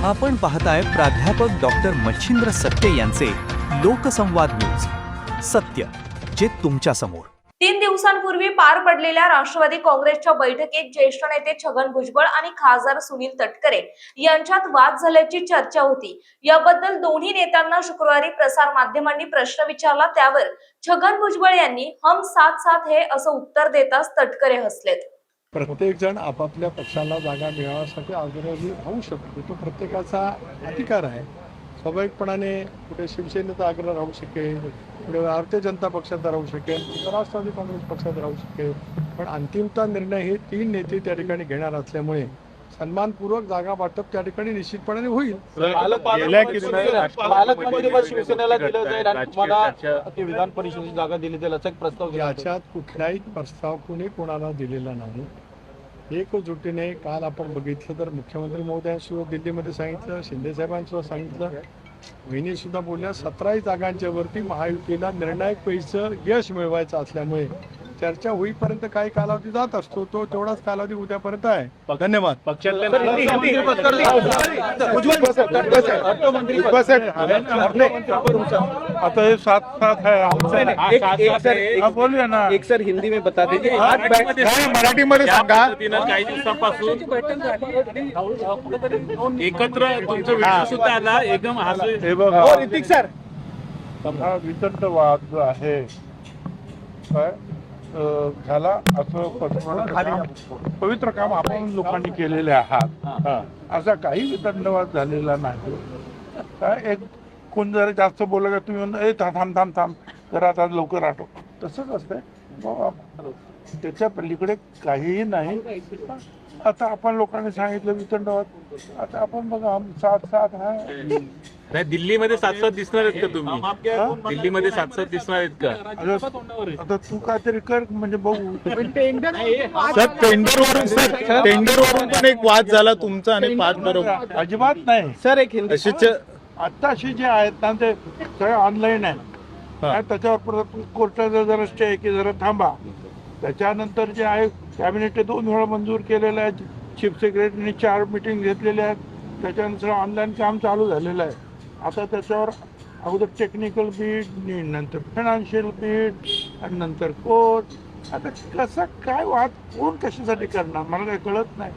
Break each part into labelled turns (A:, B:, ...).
A: आपण पाहताय प्राध्यापक डॉक्टर मच्छिंद्र सत्ते यांचे लोकसंवाद न्यूज, सत्य जे तुमच्या समोर।
B: 3 दिवसांपूर्वी पार पडलेल्या राष्ट्रवादी काँग्रेसच्या बैठकीत ज्येष्ठ नेते छगन भुजबळ आणि खासदार सुनील तटकरे यांच्यात वाद झाल्याची चर्चा होती। याबद्दल दोन्ही नेत्यांना शुक्रवारी प्रसार माध्यमांनी प्रश्न विचारला, त्यावर छगन भुजबळ यांनी हम साथ साथ है असं उत्तर देताच तटकरे हसलेत।
C: प्रत्येक जण आपापल्या पक्षाला जागा मिळवण्यासाठी आग्रही होऊ शकतो, तो प्रत्येकाचा अधिकार आहे। स्वाभाविकपणाने कुठे शिवसेनेचा आग्रह राहू शकेल, कुठे भारतीय जनता पक्षाचा राहू शकेल, कुठे राष्ट्रवादी काँग्रेस पक्षाचा राहू शकेल, पण अंतिमता निर्णय हे 3 नेते त्या ठिकाणी घेणार असल्यामुळे सन्मानपूर्वक जागा वाटप त्या ठिकाणी निश्चितपणे होईल।
D: शिवसेनेला दिलं जाईल आणि तुम्हाला विधान परिषदेची जागा दिली जाईल असा एक प्रस्ताव।
C: याच्यात कुठलाही प्रस्ताव कुणी कोणाला दिलेला नाही। एकजुटीने काल आपण बघितलं तर मुख्यमंत्री महोदयांसुद्धा दिल्लीमध्ये सांगितलं, शिंदे साहेबांसुद्धा सांगितलं, वहिनी सुद्धा बोलल्या 17 जागांच्या वरती महायुतीला निर्णायक पैचं यश मिळवायचं असल्यामुळे चर्चा होईपर्यंत काही कालावधी जात असतो, तो तेवढाच कालावधी उद्यापर्यंत आहे। धन्यवाद।
E: आता ये साथ साथ है, बोलिए ना।
D: एक सर हिंदी में बता दीजिए,
E: मराठी मध्ये सांगा।
F: काही दिवसांपासून एकत्र तुमचं व्हिडिओ सुद्धा आला, एकदम
E: हे बघा,
D: ऋतिक सर
E: हा वितंडवाद जो आहे काय ह्याला असं पवित्र काम आपण लोकांनी केलेले आहात। असा काही वितंडवाद झालेला नाही। काय एक कोण जरा जास्त बोलला का तुम्ही म्हणता ए थांब थांब थांब जरा आता लवकर आठव, तसंच असतंय। त्याच्या पलीकडे काहीही नाही। आता आपण लोकांनी सांगितलं वितंडवाद, आता आपण बघा हम साथ साथ आहे।
F: नाही, दिल्लीमध्ये साथ साथ दिसणार आहेत का तुम्ही? दिल्लीमध्ये साथ साथ दिसणार आहेत का?
E: आता तू काहीतरी कर म्हणजे बघू।
G: टेंडरवरून पण एक वाद झाला तुमचा आणि 5 बरोबर
E: अजिबात नाही
D: सर एक हिंदी
E: आत्ताशी जे आहेत ना ते सगळे ऑनलाईन आहे। त्याच्यावर परत कोर्टाचा जरा स्टे आहे की जरा थांबा। त्याच्यानंतर जे आहे कॅबिनेटने 2 वेळा मंजूर केलेलं आहे, चीफ सेक्रेटरीने 4 मीटिंग घेतलेल्या आहेत, त्याच्यानंतर ऑनलाईन काम चालू झालेलं आहे। आता त्याच्यावर अगोदर टेक्निकल बीड, नंतर फायनान्शियल बीड आणि नंतर कोर्ट। आता कसा काय वाद कोण कशासाठी करणार मला काही कळत नाही।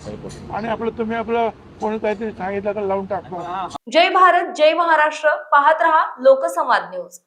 E: आणि तुम्ही आपलं कोणी काहीतरी सांगितलं का लावून टाकणार।
B: जय भारत, जय महाराष्ट्र। पाहत रहा लोकसंवाद न्यूज।